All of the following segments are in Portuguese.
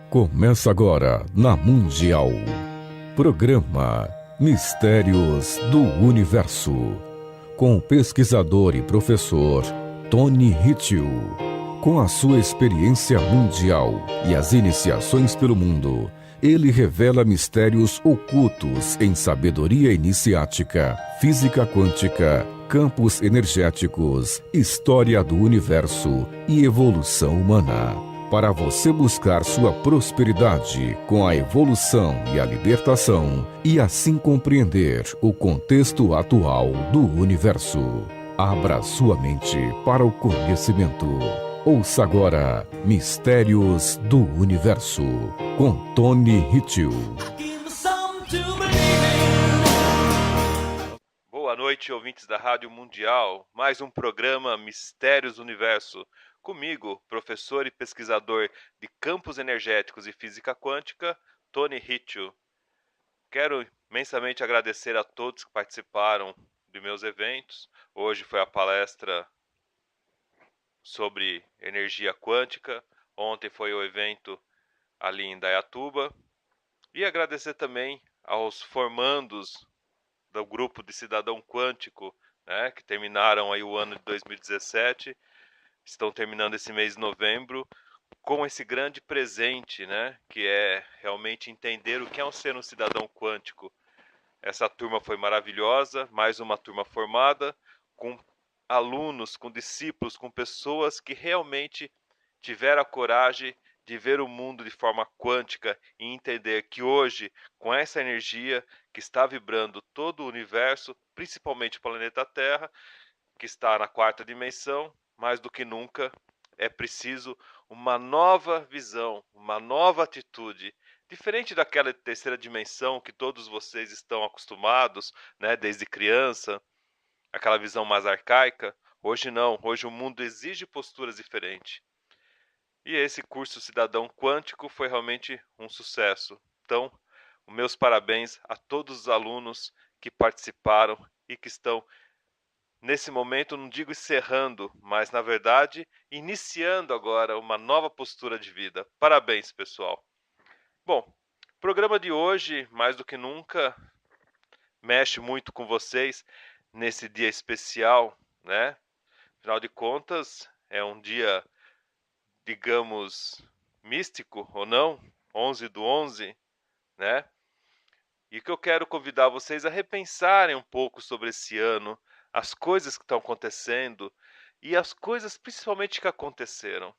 Começa agora na Mundial. Programa Mistérios do Universo. Com o pesquisador e professor Tony Hitchell. Com a sua experiência mundial e as iniciações pelo mundo, ele revela mistérios ocultos em sabedoria iniciática, física quântica, campos energéticos, história do universo e evolução humana. Para você buscar sua prosperidade com a evolução e a libertação e assim compreender o contexto atual do universo. Abra sua mente para o conhecimento. Ouça agora Mistérios do Universo, com Tony Hitchell. Boa noite, ouvintes da Rádio Mundial. Mais um programa Mistérios do Universo. Comigo, professor e pesquisador de campos energéticos e física quântica, Tony Hitchell. Quero imensamente agradecer a todos que participaram de meus eventos. Hoje foi a palestra sobre energia quântica. Ontem foi o evento ali em Indaiatuba. E agradecer também aos formandos do grupo de Cidadão Quântico, né, que terminaram aí o ano de 2017, estão terminando esse mês de novembro com esse grande presente, né, que é realmente entender o que é ser um cidadão quântico. Essa turma foi maravilhosa, mais uma turma formada, com alunos, com discípulos, com pessoas que realmente tiveram a coragem de ver o mundo de forma quântica e entender que hoje, com essa energia que está vibrando todo o universo, principalmente o planeta Terra, que está na quarta dimensão, mais do que nunca é preciso uma nova visão, uma nova atitude, diferente daquela terceira dimensão que todos vocês estão acostumados, né, desde criança, aquela visão mais arcaica. Hoje não, hoje o mundo exige posturas diferentes. E esse curso Cidadão Quântico foi realmente um sucesso. Então, meus parabéns a todos os alunos que participaram e que estão, nesse momento, não digo encerrando, mas, na verdade, iniciando agora uma nova postura de vida. Parabéns, pessoal. Bom, o programa de hoje, mais do que nunca, mexe muito com vocês nesse dia especial, né? Afinal de contas, é um dia, digamos, místico ou não, 11/11, né? E que eu quero convidar vocês a repensarem um pouco sobre esse ano, as coisas que estão acontecendo e as coisas principalmente que aconteceram.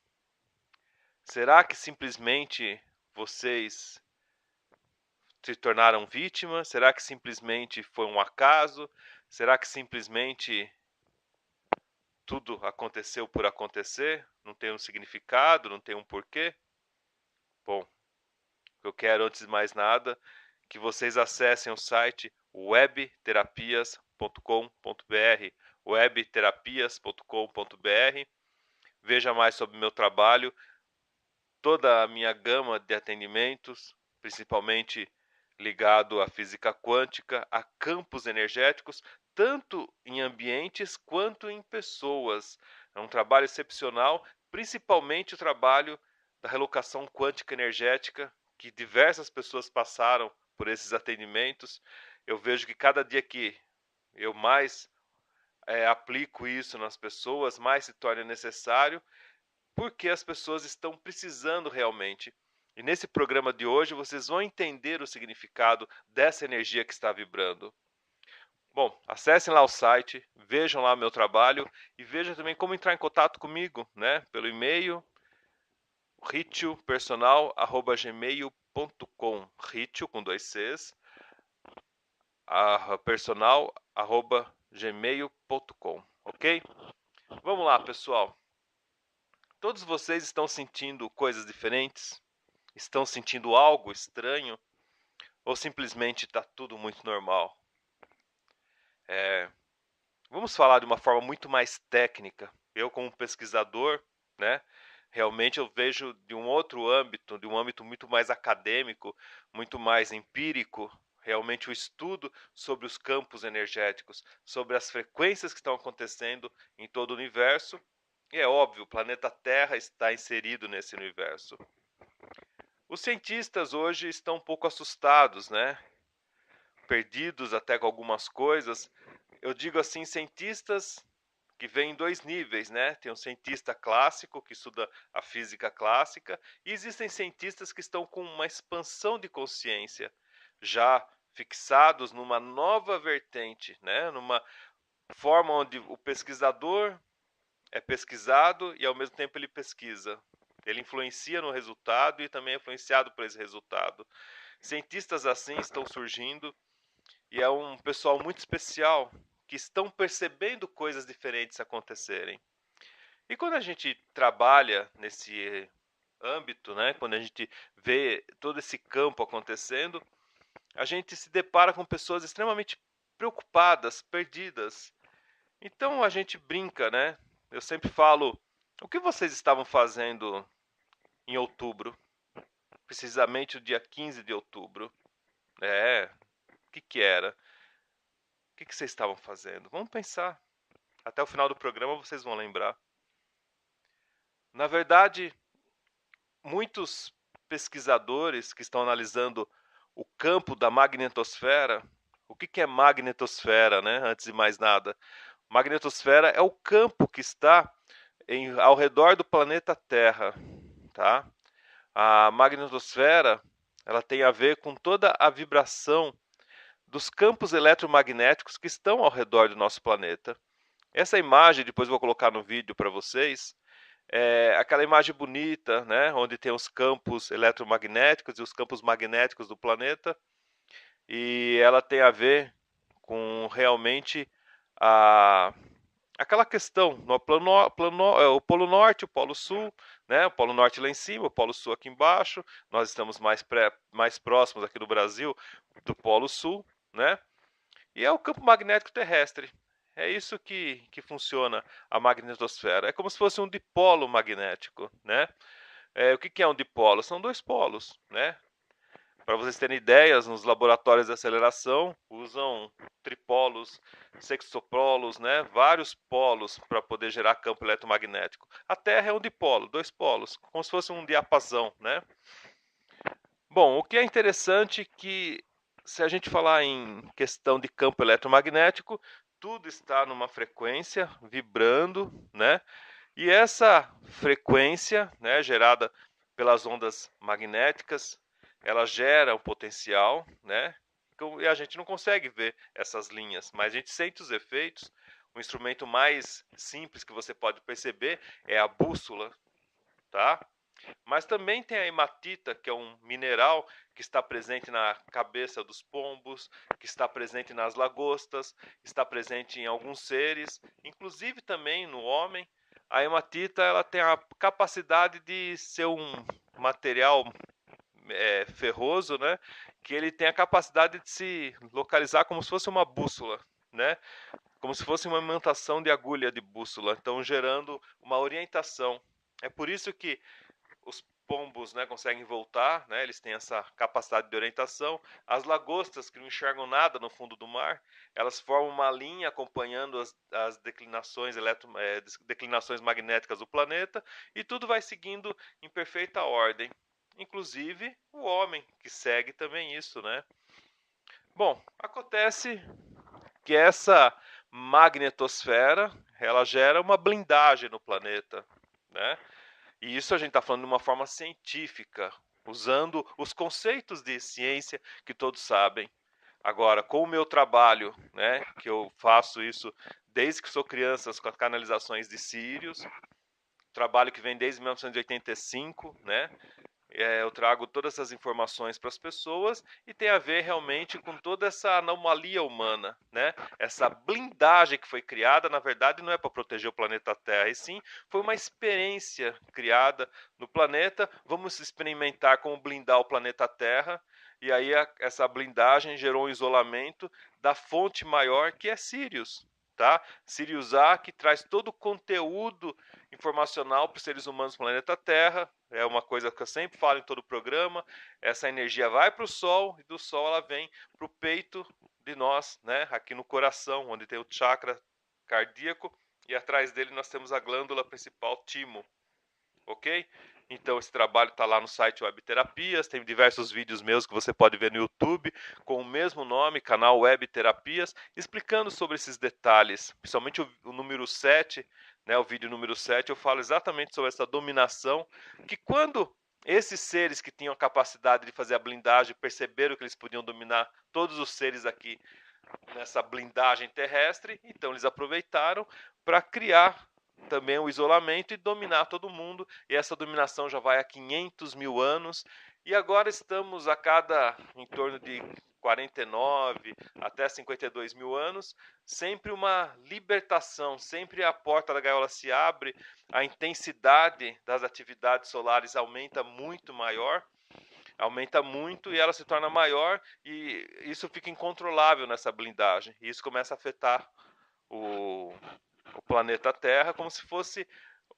Será que simplesmente vocês se tornaram vítimas? Será que simplesmente foi um acaso? Será que simplesmente tudo aconteceu por acontecer? Não tem um significado, não tem um porquê? Bom, eu quero, antes de mais nada, que vocês acessem o site webterapias.com.br, webterapias.com.br. Veja mais sobre o meu trabalho, toda a minha gama de atendimentos, principalmente ligado à física quântica, a campos energéticos, tanto em ambientes quanto em pessoas. É um trabalho excepcional, principalmente o trabalho da relocação quântica energética, que diversas pessoas passaram por esses atendimentos. Eu vejo que cada dia que eu mais aplico isso nas pessoas, mais se torna necessário, porque as pessoas estão precisando realmente. E nesse programa de hoje vocês vão entender o significado dessa energia que está vibrando. Bom, acessem lá o site, vejam lá o meu trabalho e vejam também como entrar em contato comigo, né? Pelo e-mail ritiopersonal@gmail.com, ritio com 2 Cs, personal@gmail.com, ok? Vamos lá, pessoal. Todos vocês estão sentindo coisas diferentes? Estão sentindo algo estranho? Ou simplesmente está tudo muito normal? Vamos falar de uma forma muito mais técnica. Eu, como pesquisador, né, realmente eu vejo de um outro âmbito, de um âmbito muito mais acadêmico, muito mais empírico, realmente o estudo sobre os campos energéticos, sobre as frequências que estão acontecendo em todo o universo. E é óbvio, o planeta Terra está inserido nesse universo. Os cientistas hoje estão um pouco assustados, né? Perdidos até com algumas coisas. Eu digo assim, cientistas que vêm em dois níveis, né? Tem um cientista clássico que estuda a física clássica e existem cientistas que estão com uma expansão de consciência, já fixados numa nova vertente, né? Numa forma onde o pesquisador é pesquisado e ao mesmo tempo ele pesquisa. Ele influencia no resultado e também é influenciado por esse resultado. Cientistas assim estão surgindo e é um pessoal muito especial que estão percebendo coisas diferentes acontecerem. E quando a gente trabalha nesse âmbito, né, quando a gente vê todo esse campo acontecendo, a gente se depara com pessoas extremamente preocupadas, perdidas. Então a gente brinca, né? Eu sempre falo, o que vocês estavam fazendo em outubro? Precisamente o dia 15 de outubro. O que era? O que vocês estavam fazendo? Vamos pensar. Até o final do programa vocês vão lembrar. Na verdade, muitos pesquisadores que estão analisando o campo da magnetosfera, o que é magnetosfera, né? Antes de mais nada, magnetosfera é o campo que está ao redor do planeta Terra, tá? A magnetosfera, ela tem a ver com toda a vibração dos campos eletromagnéticos que estão ao redor do nosso planeta. Essa imagem, depois eu vou colocar no vídeo para vocês, é aquela imagem bonita, né, onde tem os campos eletromagnéticos e os campos magnéticos do planeta, e ela tem a ver com realmente a aquela questão no o Polo Norte, o Polo Sul, né? O Polo Norte lá em cima, o Polo Sul aqui embaixo. Nós estamos mais próximos aqui no Brasil do Polo Sul, né? E é o campo magnético terrestre. É isso que funciona a magnetosfera. É como se fosse um dipolo magnético, né? O que é um dipolo? São dois polos, né? Para vocês terem ideias, nos laboratórios de aceleração usam tripolos, sextopolos, né? Vários polos para poder gerar campo eletromagnético. A Terra é um dipolo, dois polos, como se fosse um diapasão, né? Bom, o que é interessante é que se a gente falar em questão de campo eletromagnético, tudo está numa frequência vibrando, né? E essa frequência, né, gerada pelas ondas magnéticas, ela gera um potencial, né? E a gente não consegue ver essas linhas, mas a gente sente os efeitos. O instrumento mais simples que você pode perceber é a bússola, tá? Mas também tem a hematita, que é um mineral que está presente na cabeça dos pombos, que está presente nas lagostas, está presente em alguns seres, inclusive também no homem. A hematita ela tem a capacidade de ser um material ferroso, né? Que ele tem a capacidade de se localizar como se fosse uma bússola, né? Como se fosse uma imitação de agulha de bússola, então gerando uma orientação. É por isso que os pombos, né, conseguem voltar, né, eles têm essa capacidade de orientação. As lagostas, que não enxergam nada no fundo do mar, elas formam uma linha acompanhando as declinações, declinações magnéticas do planeta, e tudo vai seguindo em perfeita ordem. Inclusive o homem, que segue também isso, né? Bom, acontece que essa magnetosfera, ela gera uma blindagem no planeta, né? E isso a gente está falando de uma forma científica, usando os conceitos de ciência que todos sabem. Agora, com o meu trabalho, né, que eu faço isso desde que sou criança com as canalizações de Sírios, trabalho que vem desde 1985, né? Eu trago todas essas informações para as pessoas e tem a ver realmente com toda essa anomalia humana, né? Essa blindagem que foi criada, na verdade, não é para proteger o planeta Terra, e sim foi uma experiência criada no planeta. Vamos experimentar como blindar o planeta Terra, e aí essa blindagem gerou um isolamento da fonte maior que é Sirius. Tá? Sirius A, que traz todo o conteúdo informacional para os seres humanos do planeta Terra. É uma coisa que eu sempre falo em todo o programa. Essa energia vai para o Sol e do Sol ela vem para o peito de nós, né? Aqui no coração, onde tem o chakra cardíaco, e atrás dele nós temos a glândula principal timo, ok? Então esse trabalho está lá no site Web Terapias, tem diversos vídeos meus que você pode ver no YouTube, com o mesmo nome, canal Web Terapias, explicando sobre esses detalhes, principalmente o número 7, né, o vídeo número 7, eu falo exatamente sobre essa dominação, que quando esses seres que tinham a capacidade de fazer a blindagem perceberam que eles podiam dominar todos os seres aqui nessa blindagem terrestre, então eles aproveitaram para criar também o isolamento e dominar todo mundo, e essa dominação já vai há 500 mil anos, e agora estamos a cada em torno de 49 até 52 mil anos, sempre uma libertação, sempre a porta da gaiola se abre, a intensidade das atividades solares aumenta muito e ela se torna maior, e isso fica incontrolável nessa blindagem, e isso começa a afetar o, o planeta Terra como se fosse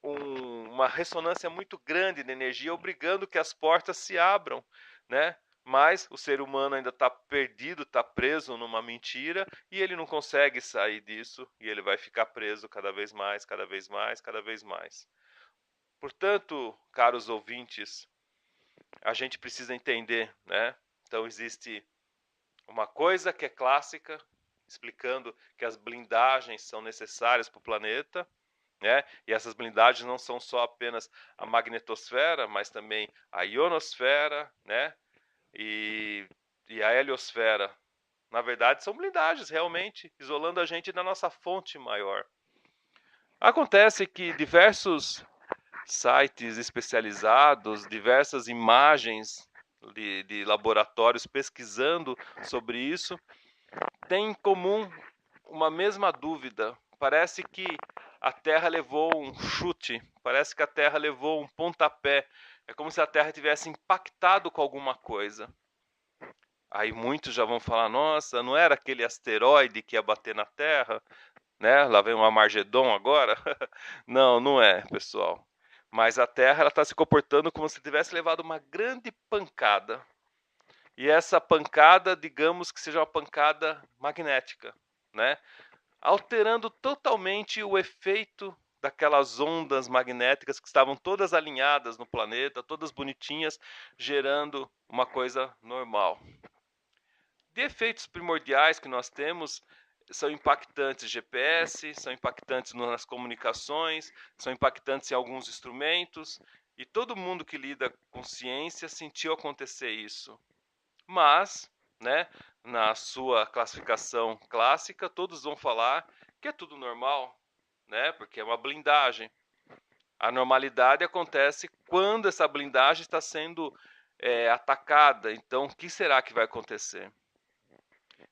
uma ressonância muito grande de energia, obrigando que as portas se abram, né? Mas o ser humano ainda está perdido, está preso numa mentira, e ele não consegue sair disso, e ele vai ficar preso cada vez mais, cada vez mais, cada vez mais. Portanto, caros ouvintes, a gente precisa entender, né? Então existe uma coisa que é clássica, explicando que as blindagens são necessárias para o planeta, né? E essas blindagens não são só apenas a magnetosfera, mas também a ionosfera, né? E a heliosfera. Na verdade, são blindagens, realmente, isolando a gente da nossa fonte maior. Acontece que diversos sites especializados, diversas imagens de laboratórios pesquisando sobre isso, têm em comum uma mesma dúvida. Parece que a Terra levou um chute, parece que a Terra levou um pontapé. É como se a Terra tivesse impactado com alguma coisa. Aí muitos já vão falar, nossa, não era aquele asteroide que ia bater na Terra, né? Lá vem um Armagedon agora. Não, não é, pessoal. Mas a Terra está se comportando como se tivesse levado uma grande pancada. E essa pancada, digamos que seja uma pancada magnética, né? Alterando totalmente o efeito daquelas ondas magnéticas que estavam todas alinhadas no planeta, todas bonitinhas, gerando uma coisa normal. De efeitos primordiais que nós temos, são impactantes GPS, são impactantes nas comunicações, são impactantes em alguns instrumentos, e todo mundo que lida com ciência sentiu acontecer isso. Mas, né, na sua classificação clássica, todos vão falar que é tudo normal, né, porque é uma blindagem. A normalidade acontece quando essa blindagem está sendo atacada. Então, o que será que vai acontecer?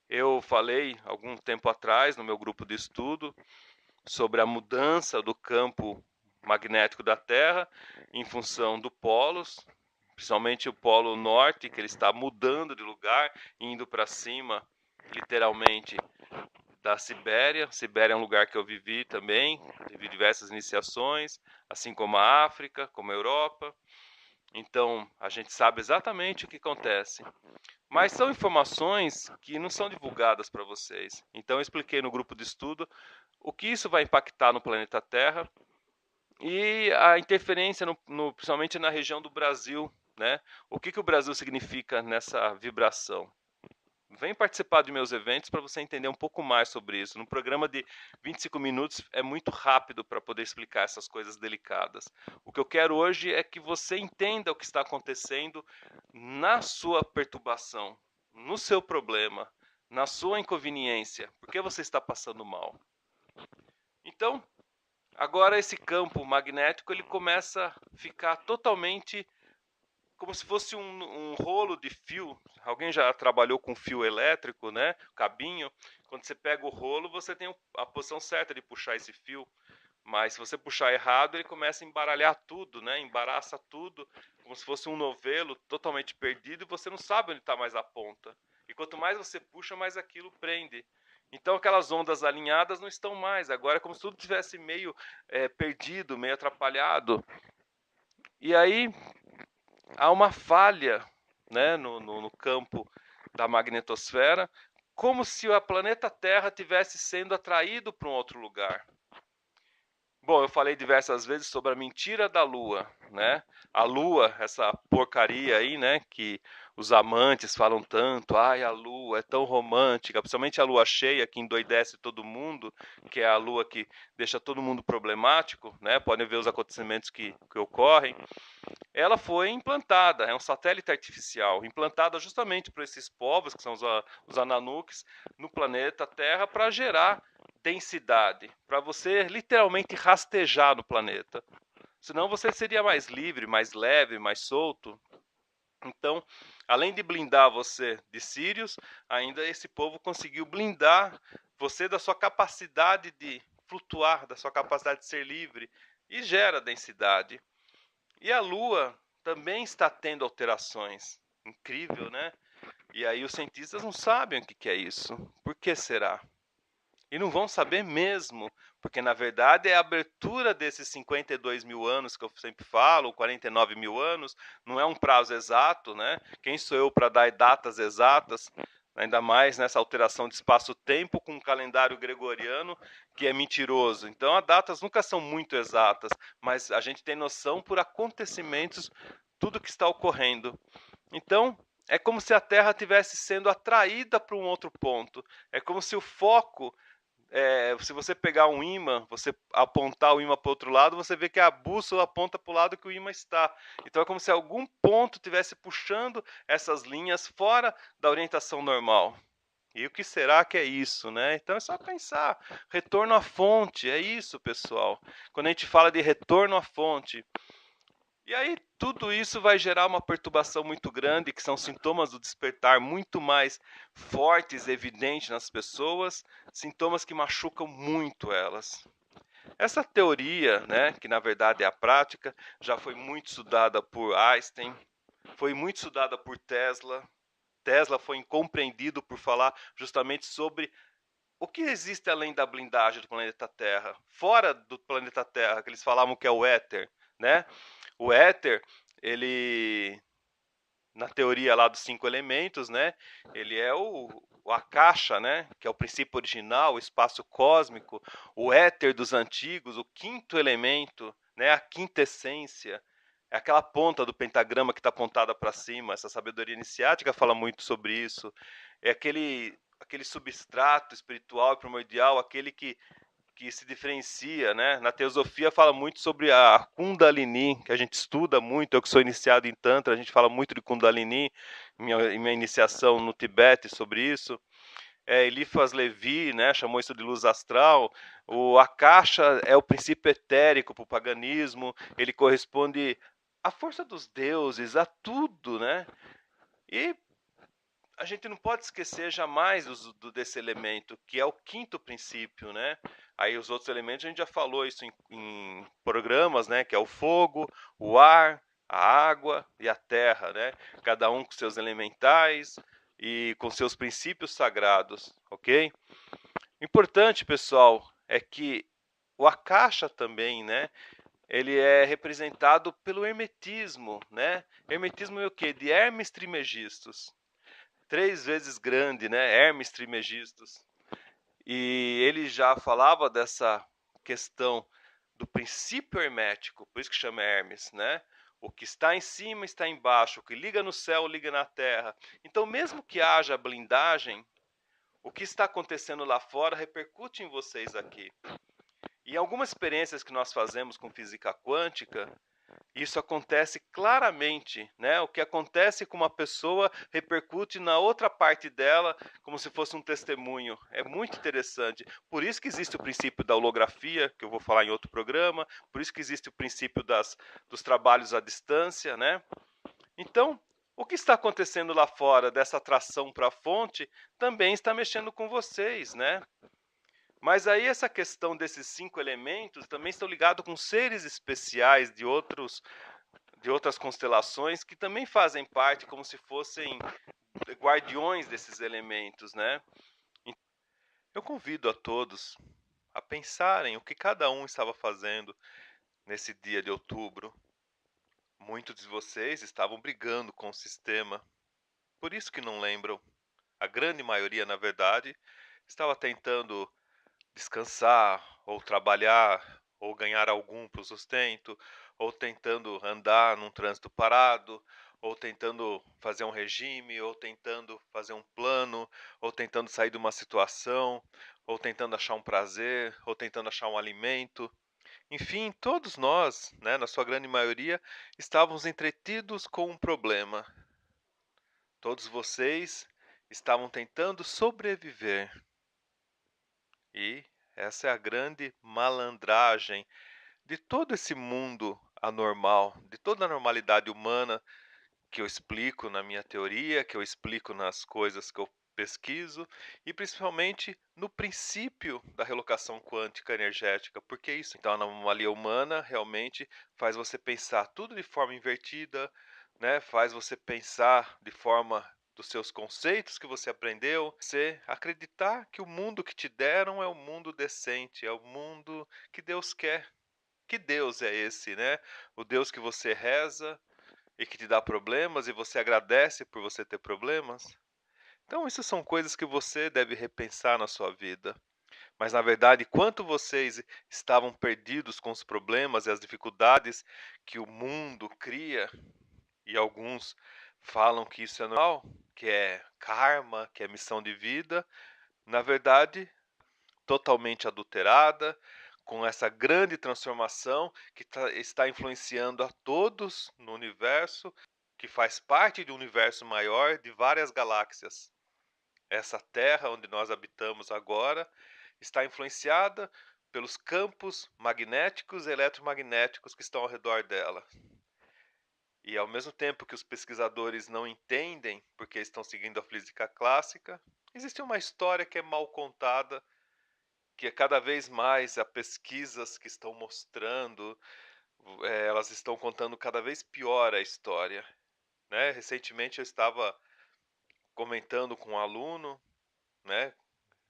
Eu falei algum tempo atrás no meu grupo de estudo sobre a mudança do campo magnético da Terra em função do polos, principalmente o polo norte, que ele está mudando de lugar, indo para cima, literalmente, da Sibéria. Sibéria é um lugar que eu vivi também, tive diversas iniciações, assim como a África, como a Europa. Então, a gente sabe exatamente o que acontece. Mas são informações que não são divulgadas para vocês. Então eu expliquei no grupo de estudo o que isso vai impactar no planeta Terra e a interferência, principalmente na região do Brasil, né? O que o Brasil significa nessa vibração. Vem participar de meus eventos para você entender um pouco mais sobre isso. No programa de 25 minutos é muito rápido para poder explicar essas coisas delicadas. O que eu quero hoje é que você entenda o que está acontecendo na sua perturbação, no seu problema, na sua inconveniência. Por que você está passando mal? Então, agora esse campo magnético ele começa a ficar totalmente como se fosse um rolo de fio. Alguém já trabalhou com fio elétrico, né? Cabinho. Quando você pega o rolo, você tem a posição certa de puxar esse fio. Mas se você puxar errado, ele começa a embaralhar tudo, né? Embaraça tudo, como se fosse um novelo totalmente perdido, e você não sabe onde está mais a ponta. E quanto mais você puxa, mais aquilo prende. Então aquelas ondas alinhadas não estão mais. Agora é como se tudo tivesse meio perdido, meio atrapalhado. E aí há uma falha, né, no campo da magnetosfera, como se o planeta Terra tivesse sendo atraído para um outro lugar. Bom, eu falei diversas vezes sobre a mentira da Lua, né? A Lua, essa porcaria aí, né? Que os amantes falam tanto, ai, a Lua é tão romântica, principalmente a Lua cheia que endoidece todo mundo, que é a Lua que deixa todo mundo problemático, né? Podem ver os acontecimentos que ocorrem. Ela foi implantada, é um satélite artificial, implantada justamente por esses povos, que são os Ananuks, no planeta Terra, para gerar densidade, para você literalmente rastejar no planeta. Senão você seria mais livre, mais leve, mais solto. Então, além de blindar você de Sirius, ainda esse povo conseguiu blindar você da sua capacidade de flutuar, da sua capacidade de ser livre, e gera densidade. E a Lua também está tendo alterações. Incrível, né? E aí os cientistas não sabem o que é isso. Por que será? E não vão saber mesmo, porque na verdade é a abertura desses 52 mil anos que eu sempre falo, 49 mil anos, não é um prazo exato, né? Quem sou eu para dar datas exatas? Ainda mais nessa alteração de espaço-tempo com um calendário gregoriano que é mentiroso. Então, as datas nunca são muito exatas, mas a gente tem noção por acontecimentos, tudo que está ocorrendo. Então, é como se a Terra estivesse sendo atraída para um outro ponto. É como se o foco se você pegar um ímã, você apontar o ímã para o outro lado, você vê que a bússola aponta para o lado que o ímã está. Então é como se algum ponto estivesse puxando essas linhas fora da orientação normal. E o que será que é isso, né? Então é só pensar. Retorno à fonte, é isso, pessoal. Quando a gente fala de retorno à fonte, e aí tudo isso vai gerar uma perturbação muito grande, que são sintomas do despertar muito mais fortes e evidentes nas pessoas, sintomas que machucam muito elas. Essa teoria, né, que na verdade é a prática, já foi muito estudada por Einstein, foi muito estudada por Tesla. Tesla foi incompreendido por falar justamente sobre o que existe além da blindagem do planeta Terra, fora do planeta Terra, que eles falavam que é o éter, né? O éter, ele, na teoria lá dos 5 elementos, né? Ele é a caixa, né? Que é o princípio original, o espaço cósmico, o éter dos antigos, o quinto elemento, né? A quinta essência. É aquela ponta do pentagrama que está apontada para cima. Essa sabedoria iniciática fala muito sobre isso. É aquele substrato espiritual e primordial, aquele que se diferencia, né? Na teosofia fala muito sobre a Kundalini, que a gente estuda muito. Eu que sou iniciado em Tantra, a gente fala muito de Kundalini, em minha iniciação no Tibete sobre isso. Eliphas Levi, né, chamou isso de luz astral. O Akasha é o princípio etérico para o paganismo, ele corresponde à força dos deuses, a tudo, né? E a gente não pode esquecer jamais desse elemento, que é o quinto princípio, né? Aí os outros elementos a gente já falou isso em programas, né? Que é o fogo, o ar, a água e a terra, né? Cada um com seus elementais e com seus princípios sagrados, ok? Importante, pessoal, é que o Akasha também, né? Ele é representado pelo hermetismo, né? Hermetismo é o quê? De Hermes Trismegistus. 3 vezes grande, né? Hermes Trismegistus. E ele já falava dessa questão do princípio hermético, por isso que chama Hermes, né? O que está em cima está embaixo, o que liga no céu liga na terra. Então, mesmo que haja blindagem, o que está acontecendo lá fora repercute em vocês aqui. E algumas experiências que nós fazemos com física quântica, isso acontece claramente, né? O que acontece com uma pessoa repercute na outra parte dela, como se fosse um testemunho. É muito interessante. Por isso que existe o princípio da holografia, que eu vou falar em outro programa. Por isso que existe o princípio dos trabalhos à distância, né? Então, o que está acontecendo lá fora dessa atração para a fonte também está mexendo com vocês, né? Mas aí essa questão desses 5 elementos também estão ligados com seres especiais de outras constelações que também fazem parte como se fossem guardiões desses elementos, né? Eu convido a todos a pensarem o que cada um estava fazendo nesse dia de outubro. Muitos de vocês estavam brigando com o sistema, por isso que não lembram. A grande maioria, na verdade, estava tentando descansar ou trabalhar ou ganhar algum para o sustento, ou tentando andar num trânsito parado, ou tentando fazer um regime, ou tentando fazer um plano, ou tentando sair de uma situação, ou tentando achar um prazer, ou tentando achar um alimento. Enfim, todos nós, né, na sua grande maioria, estávamos entretidos com um problema. Todos vocês estavam tentando sobreviver. E essa é a grande malandragem de todo esse mundo anormal, de toda a normalidade humana que eu explico na minha teoria, que eu explico nas coisas que eu pesquiso, e principalmente no princípio da relocação quântica energética. Porque isso, então, a anomalia humana realmente faz você pensar tudo de forma invertida, né? Faz você pensar de forma dos seus conceitos que você aprendeu, você acreditar que o mundo que te deram é o mundo decente, é o mundo que Deus quer. Que Deus é esse, né? O Deus que você reza, e que te dá problemas e você agradece por você ter problemas? Então, isso são coisas que você deve repensar na sua vida. Mas, na verdade, quanto vocês estavam perdidos com os problemas e as dificuldades que o mundo cria, e alguns falam que isso é normal, que é karma, que é missão de vida, na verdade, totalmente adulterada, com essa grande transformação que está influenciando a todos no universo, que faz parte de um universo maior de várias galáxias. Essa Terra onde nós habitamos agora está influenciada pelos campos magnéticos e eletromagnéticos que estão ao redor dela. E ao mesmo tempo que os pesquisadores não entendem porque estão seguindo a física clássica, existe uma história que é mal contada, que é cada vez mais há pesquisas que estão mostrando, elas estão contando cada vez pior a história, né. Recentemente eu estava comentando com um aluno, né,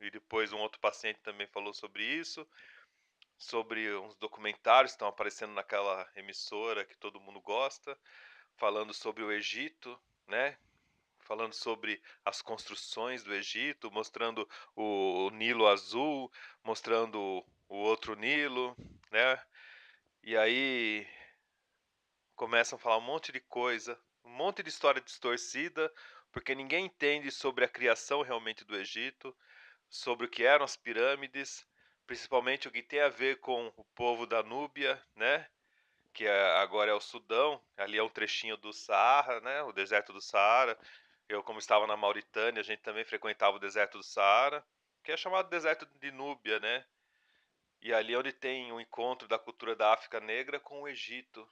e depois um outro paciente também falou sobre isso, sobre uns documentários que estão aparecendo naquela emissora que todo mundo gosta, falando sobre o Egito, né, falando sobre as construções do Egito, mostrando o Nilo Azul, mostrando o outro Nilo, né? E aí começam a falar um monte de coisa, um monte de história distorcida, porque ninguém entende sobre a criação realmente do Egito, sobre o que eram as pirâmides, principalmente o que tem a ver com o povo da Núbia, né? Que agora é o Sudão, ali é um trechinho do Saara, né? O deserto do Saara. Eu, como estava na Mauritânia, a gente também frequentava o deserto do Saara, que é chamado deserto de Núbia, né? E ali é onde tem o encontro da cultura da África Negra com o Egito.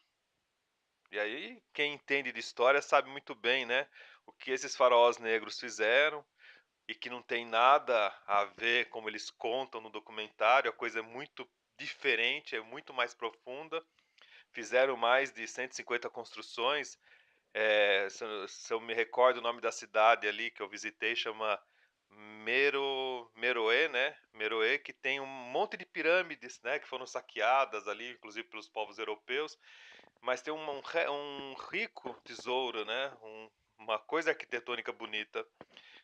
E aí, quem entende de história sabe muito bem, né? O que esses faraós negros fizeram e que não tem nada a ver como eles contam no documentário, a coisa é muito diferente, é muito mais profunda. Fizeram mais de 150 construções. Se eu me recordo o nome da cidade ali que eu visitei, chama Meroe, né? Meroe, que tem um monte de pirâmides, né? Que foram saqueadas ali, inclusive pelos povos europeus, mas tem um rico tesouro, né? Uma coisa arquitetônica bonita,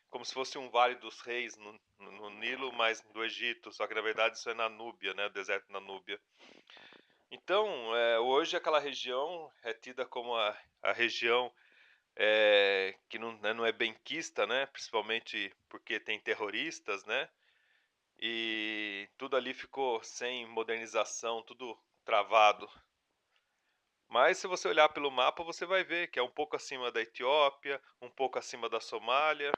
como se fosse um Vale dos Reis no Nilo, mas do Egito, só que na verdade isso é na Núbia, né? O deserto da Núbia. Então, hoje aquela região é tida como a região que não, né, não é benquista, né? Principalmente porque tem terroristas, né? E tudo ali ficou sem modernização, tudo travado. Mas se você olhar pelo mapa, você vai ver que é um pouco acima da Etiópia, um pouco acima da Somália.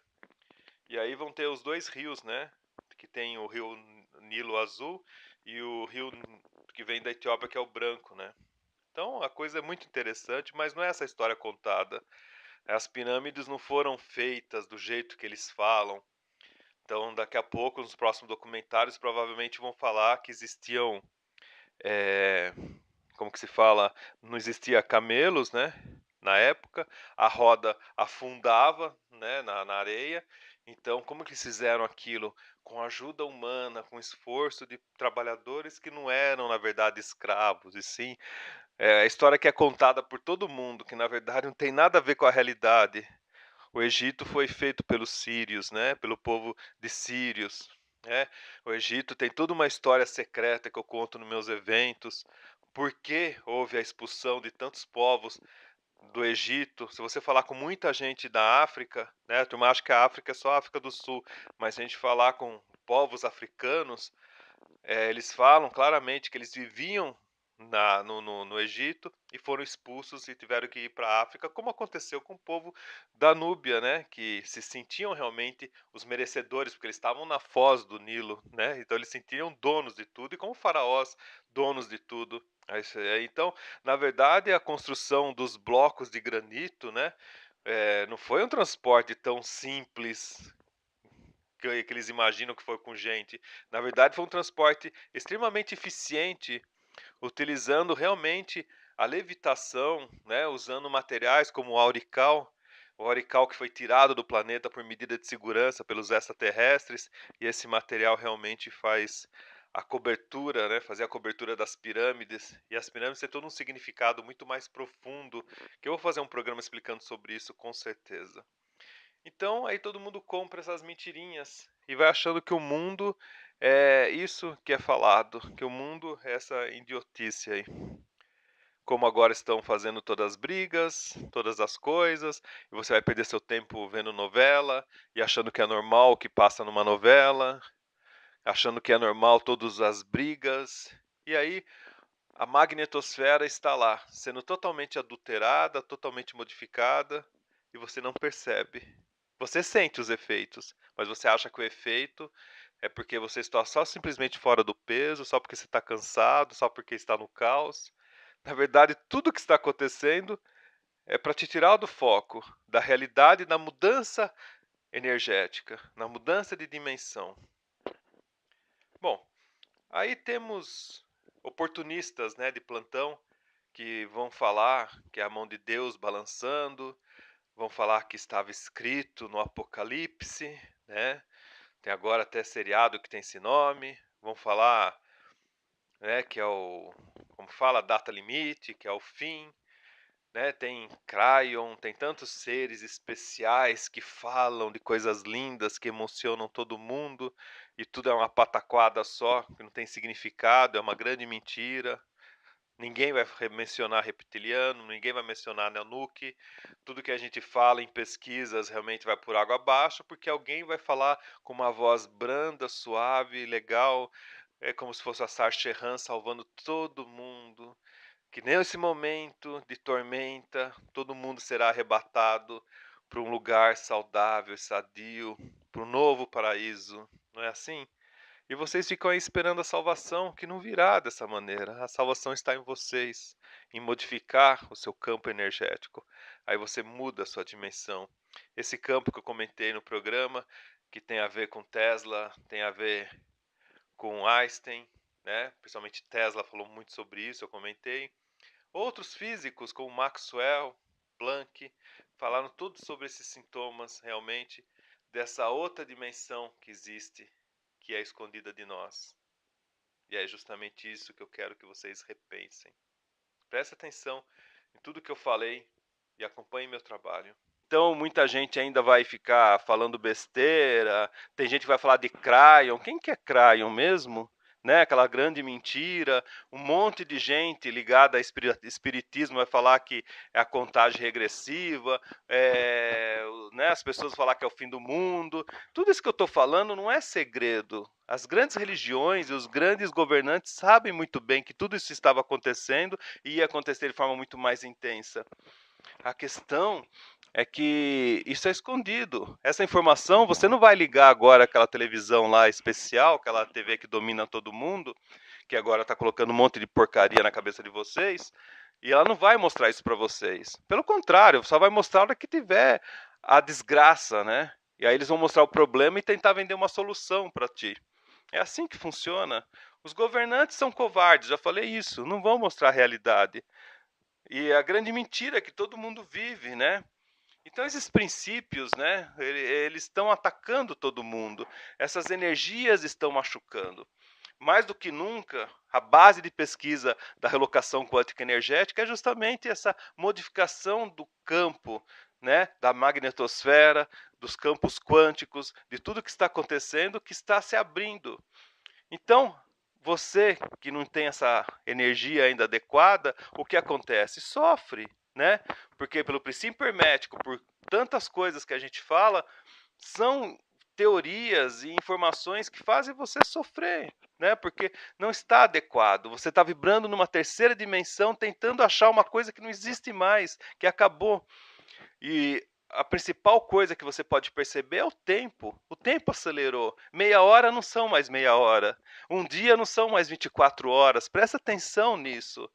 E aí vão ter os dois rios, né? Que tem o rio Nilo Azul e o rio que vem da Etiópia, que é o branco, né? Então a coisa é muito interessante, mas não é essa história contada. As pirâmides não foram feitas do jeito que eles falam. Então, daqui a pouco, nos próximos documentários, provavelmente vão falar que existiam, é, como que se fala, não existia camelos, né? Na época, a roda afundava, né, na areia. Então, como que eles fizeram aquilo? Com ajuda humana, com esforço de trabalhadores que não eram, na verdade, escravos, e sim a história que é contada por todo mundo, que na verdade não tem nada a ver com a realidade. O Egito foi feito pelos sírios, né? Pelo povo de Sírios. É, o Egito tem toda uma história secreta que eu conto nos meus eventos. Por que houve a expulsão de tantos povos do Egito? Se você falar com muita gente da África, né, a turma acha que a África é só a África do Sul, mas se a gente falar com povos africanos, eles falam claramente que eles viviam no Egito e foram expulsos e tiveram que ir para a África, como aconteceu com o povo da Núbia, né? Que se sentiam realmente os merecedores, porque eles estavam na foz do Nilo, né? Então eles se sentiam donos de tudo, e como faraós, donos de tudo. Então, na verdade, a construção dos blocos de granito, né? Não foi um transporte tão simples que eles imaginam que foi com gente. Na verdade, foi um transporte extremamente eficiente, utilizando realmente a levitação, né, usando materiais como o aurical que foi tirado do planeta por medida de segurança pelos extraterrestres, e esse material realmente faz a cobertura, né, fazer a cobertura das pirâmides, e as pirâmides têm todo um significado muito mais profundo, que eu vou fazer um programa explicando sobre isso com certeza. Então, aí todo mundo compra essas mentirinhas e vai achando que o mundo é isso que é falado, que o mundo é essa idiotice aí. Como agora estão fazendo todas as brigas, todas as coisas, e você vai perder seu tempo vendo novela e achando que é normal o que passa numa novela, achando que é normal todas as brigas. E aí a magnetosfera está lá, sendo totalmente adulterada, totalmente modificada, e você não percebe. Você sente os efeitos, mas você acha que o efeito é porque você está só simplesmente fora do peso, só porque você está cansado, só porque está no caos. Na verdade, tudo que está acontecendo é para te tirar do foco, da realidade, da mudança energética, na mudança de dimensão. Bom, aí temos oportunistas, né, de plantão que vão falar que é a mão de Deus balançando, vão falar que estava escrito no Apocalipse, né? Tem agora até seriado que tem esse nome. Vão falar, né, que é o, como fala, data limite, que é o fim, né? Tem Cryon, tem tantos seres especiais que falam de coisas lindas que emocionam todo mundo, e tudo é uma pataquada só, que não tem significado, é uma grande mentira. Ninguém vai mencionar reptiliano, ninguém vai mencionar Nanuki. Tudo que a gente fala em pesquisas realmente vai por água abaixo, porque alguém vai falar com uma voz branda, suave, legal, é como se fosse a Sarcheran salvando todo mundo. Que nesse momento de tormenta, todo mundo será arrebatado para um lugar saudável, sadio, para um novo paraíso. Não é assim? E vocês ficam aí esperando a salvação, que não virá dessa maneira. A salvação está em vocês, em modificar o seu campo energético. Aí você muda a sua dimensão. Esse campo que eu comentei no programa, que tem a ver com Tesla, tem a ver com Einstein, né? Principalmente Tesla falou muito sobre isso, eu comentei. Outros físicos, como Maxwell, Planck, falaram tudo sobre esses sintomas realmente dessa outra dimensão que existe, que é escondida de nós. E é justamente isso que eu quero que vocês repensem. Preste atenção em tudo que eu falei e acompanhe meu trabalho. Então, muita gente ainda vai ficar falando besteira. Tem gente que vai falar de Cryon. Quem que é Cryon mesmo? Né? Aquela grande mentira. Um monte de gente ligada a espiritismo vai falar que é a contagem regressiva. Né? As pessoas vão falar que é o fim do mundo. Tudo isso que eu estou falando não é segredo. As grandes religiões e os grandes governantes sabem muito bem que tudo isso estava acontecendo e ia acontecer de forma muito mais intensa. A questão é que isso é escondido. Essa informação, você não vai ligar agora aquela televisão lá especial, aquela TV que domina todo mundo, que agora está colocando um monte de porcaria na cabeça de vocês, e ela não vai mostrar isso para vocês. Pelo contrário, só vai mostrar a hora que tiver a desgraça, né? E aí eles vão mostrar o problema e tentar vender uma solução para ti. É assim que funciona. Os governantes são covardes, já falei isso, não vão mostrar a realidade. E a grande mentira é que todo mundo vive, né? Então esses princípios, né, eles estão atacando todo mundo. Essas energias estão machucando. Mais do que nunca, a base de pesquisa da relocação quântica energética é justamente essa modificação do campo, né, da magnetosfera, dos campos quânticos, de tudo que está acontecendo, que está se abrindo. Então, você que não tem essa energia ainda adequada, o que acontece? Sofre, né? Porque pelo princípio hermético, por tantas coisas que a gente fala, são teorias e informações que fazem você sofrer, né? Porque não está adequado. Você está vibrando numa terceira dimensão, tentando achar uma coisa que não existe mais, que acabou. E a principal coisa que você pode perceber é o tempo. O tempo acelerou. Meia hora não são mais meia hora. Um dia não são mais 24 horas. Presta atenção nisso.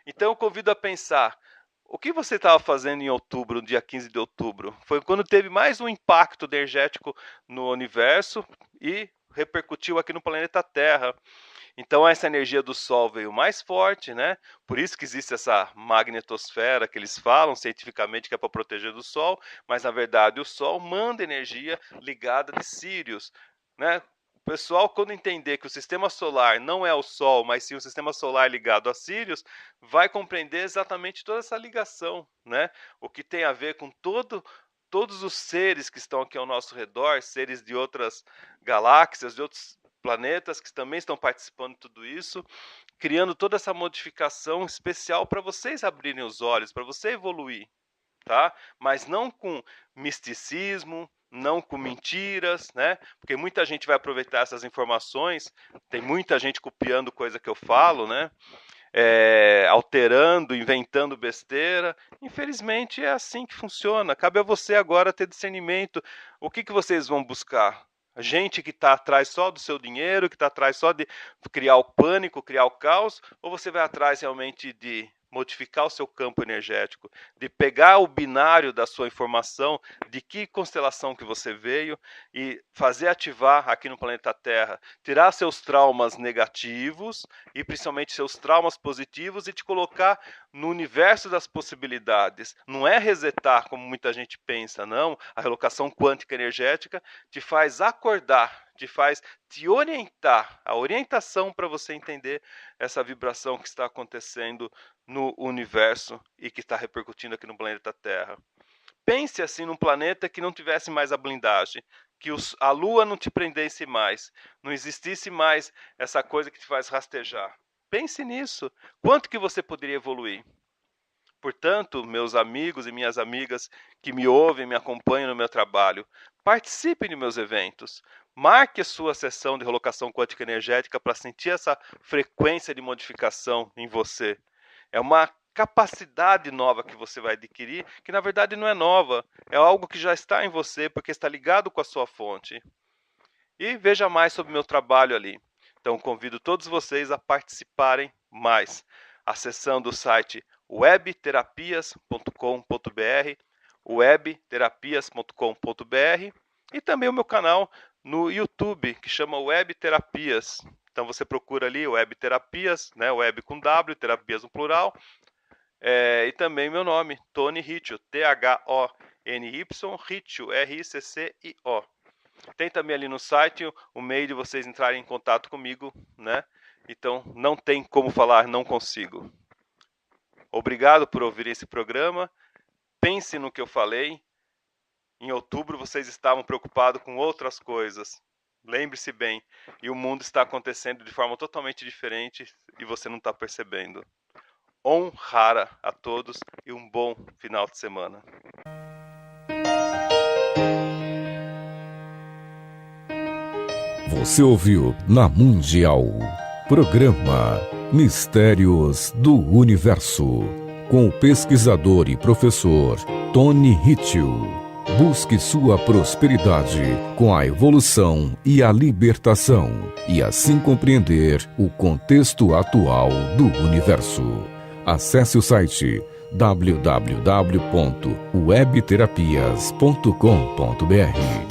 Então eu convido a pensar, o que você estava fazendo em outubro, no dia 15 de outubro? Foi quando teve mais um impacto energético no universo e repercutiu aqui no planeta Terra. Então essa energia do Sol veio mais forte, né? Por isso que existe essa magnetosfera que eles falam cientificamente que é para proteger do Sol, mas na verdade o Sol manda energia ligada de Sírius, né? O pessoal, quando entender que o sistema solar não é o Sol, mas sim o sistema solar ligado a Sírius, vai compreender exatamente toda essa ligação, né? O que tem a ver com todos os seres que estão aqui ao nosso redor, seres de outras galáxias, de outros planetas que também estão participando de tudo isso, criando toda essa modificação especial para vocês abrirem os olhos, para você evoluir, tá? Mas não com misticismo, não com mentiras, né? Porque muita gente vai aproveitar essas informações, tem muita gente copiando coisa que eu falo, né? Alterando, inventando besteira. Infelizmente é assim que funciona. Cabe a você agora ter discernimento. O que vocês vão buscar? Gente que está atrás só do seu dinheiro, que está atrás só de criar o pânico, criar o caos, ou você vai atrás realmente de modificar o seu campo energético, de pegar o binário da sua informação, de que constelação que você veio e fazer ativar aqui no planeta Terra, tirar seus traumas negativos e principalmente seus traumas positivos e te colocar no universo das possibilidades. Não é resetar como muita gente pensa, não. A relocação quântica energética te faz acordar, te faz te orientar, a orientação para você entender essa vibração que está acontecendo no universo e que está repercutindo aqui no planeta Terra. Pense assim num planeta que não tivesse mais a blindagem, que a Lua não te prendesse mais, não existisse mais essa coisa que te faz rastejar. Pense nisso. Quanto que você poderia evoluir? Portanto, meus amigos e minhas amigas que me ouvem, me acompanham no meu trabalho, participem de meus eventos. Marque a sua sessão de relocação quântica energética para sentir essa frequência de modificação em você. É uma capacidade nova que você vai adquirir, que na verdade não é nova, é algo que já está em você, porque está ligado com a sua fonte. E veja mais sobre o meu trabalho ali. Então convido todos vocês a participarem mais, acessando o site webterapias.com.br, webterapias.com.br e também o meu canal no YouTube, que chama Web Terapias. Então você procura ali Web Terapias, né, Web com W, Terapias no plural, e também meu nome, Tony Riccio, T-H-O-N-Y, Riccio, R-I-C-C-I-O. Tem também ali no site o meio de vocês entrarem em contato comigo, né? Então não tem como falar não consigo. Obrigado por ouvir esse programa. Pense no que eu falei. Em outubro vocês estavam preocupados com outras coisas. Lembre-se bem, e o mundo está acontecendo de forma totalmente diferente e você não está percebendo. Om Hara a todos e um bom final de semana. Você ouviu na Mundial, programa Mistérios do Universo, com o pesquisador e professor Tony Riccio. Busque sua prosperidade com a evolução e a libertação, e assim compreender o contexto atual do universo. Acesse o site www.webterapias.com.br.